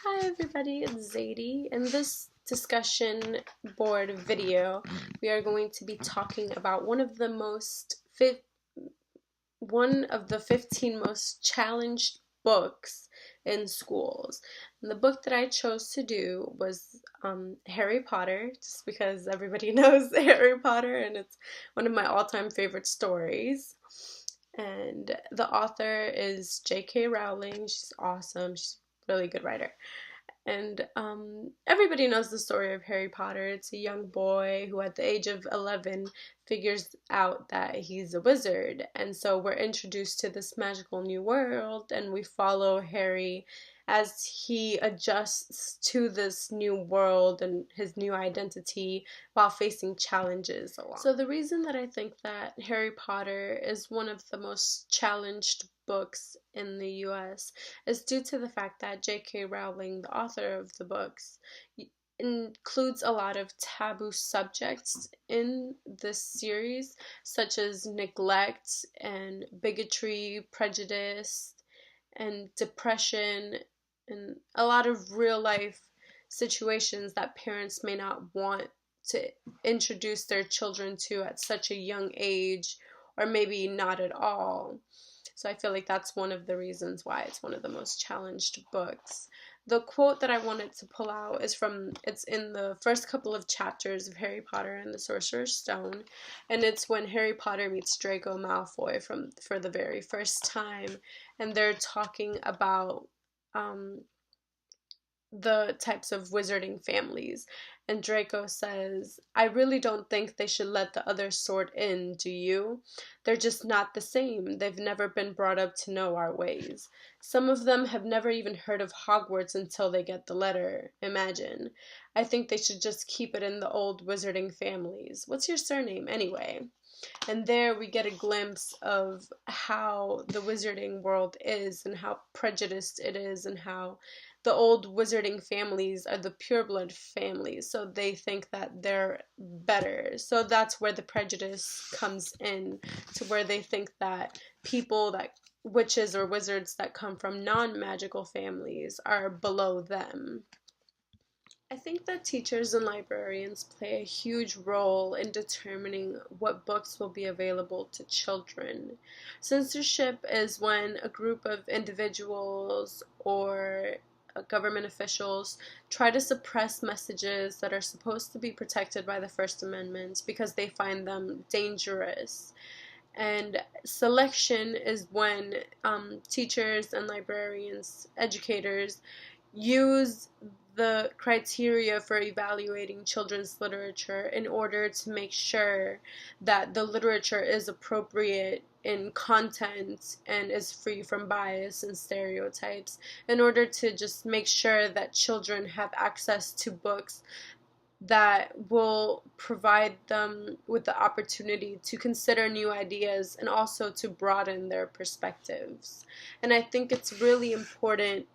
Hi everybody, it's Zadie. In this discussion board video, we are going to be talking about one of the 15 most challenged books in schools. And the book that I chose to do was Harry Potter, just because everybody knows Harry Potter and it's one of my all-time favorite stories. And the author is J.K. Rowling. She's awesome. She's a really good writer. And everybody knows the story of Harry Potter. It's a young boy who, at the age of 11, figures out that he's a wizard. And so we're introduced to this magical new world, and we follow Harry as he adjusts to this new world and his new identity while facing challenges along. So the reason that I think that Harry Potter is one of the most challenged books in the US is due to the fact that J.K. Rowling, the author of the books, includes a lot of taboo subjects in this series, such as neglect and bigotry, prejudice, and depression, and a lot of real life situations that parents may not want to introduce their children to at such a young age, or maybe not at all. So I feel like that's one of the reasons why it's one of the most challenged books. The quote that I wanted to pull out it's in the first couple of chapters of Harry Potter and the Sorcerer's Stone, and it's when Harry Potter meets Draco Malfoy for the very first time, and they're talking about the types of wizarding families. And Draco says, "I really don't think they should let the other sort in, do you? They're just not the same. They've never been brought up to know our ways. Some of them have never even heard of Hogwarts until they get the letter. Imagine. I think they should just keep it in the old wizarding families. What's your surname, anyway?" And there we get a glimpse of how the wizarding world is and how prejudiced it is, and how the old wizarding families are the pureblood families, so they think that they're better. So that's where the prejudice comes in, to where they think that witches or wizards that come from non-magical families are below them. I think that teachers and librarians play a huge role in determining what books will be available to children. Censorship is when a group of individuals or government officials try to suppress messages that are supposed to be protected by the First Amendment because they find them dangerous. And selection is when teachers and librarians, educators, use the criteria for evaluating children's literature in order to make sure that the literature is appropriate in content and is free from bias and stereotypes, in order to just make sure that children have access to books that will provide them with the opportunity to consider new ideas and also to broaden their perspectives. And I think it's really important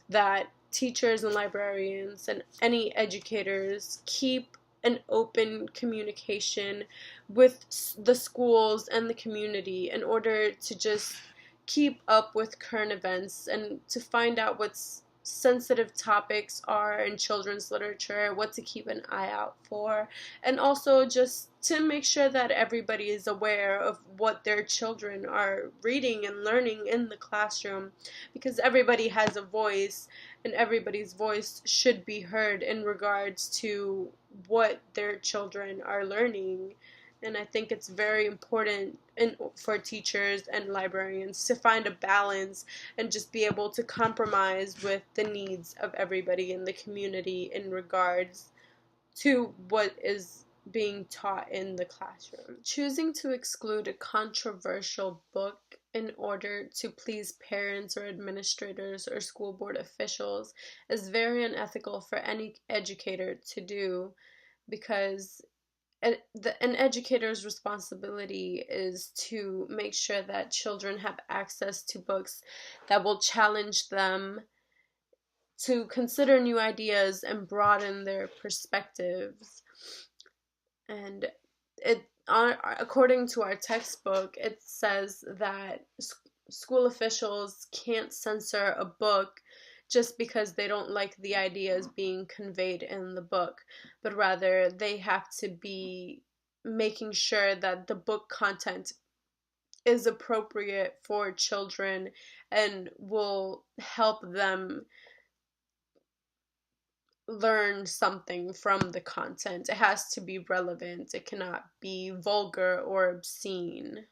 that teachers and librarians and any educators keep an open communication with the schools and the community in order to just keep up with current events and to find out what's sensitive topics are in children's literature, what to keep an eye out for, and also just to make sure that everybody is aware of what their children are reading and learning in the classroom, because everybody has a voice and everybody's voice should be heard in regards to what their children are learning. And I think it's very important for teachers and librarians to find a balance and just be able to compromise with the needs of everybody in the community in regards to what is being taught in the classroom. Choosing to exclude a controversial book in order to please parents or administrators or school board officials is very unethical for any educator to do, because an educator's responsibility is to make sure that children have access to books that will challenge them to consider new ideas and broaden their perspectives. And according to our textbook, it says that school officials can't censor a book just because they don't like the ideas being conveyed in the book, but rather they have to be making sure that the book content is appropriate for children and will help them learn something from the content. It has to be relevant. It cannot be vulgar or obscene.